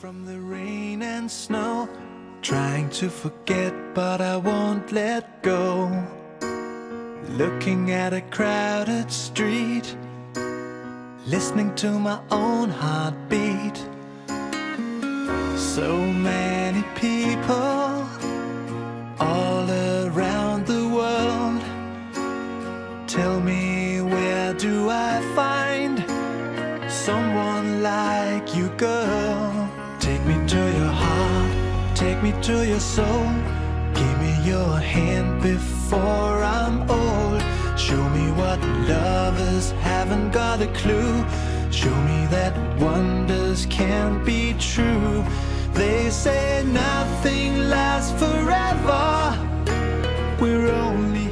from the rain and snow, trying to forget but I won't let go. Looking at a crowded street, listening to my own heartbeat. So many people all around the world. Tell me, where do I find someone like you, girl? Take me to your heart, take me to your soul. Give me your hand before I'm old. Show me what lovers haven't got a clue. Show me that wonders can't be true. They say nothing lasts forever. We're only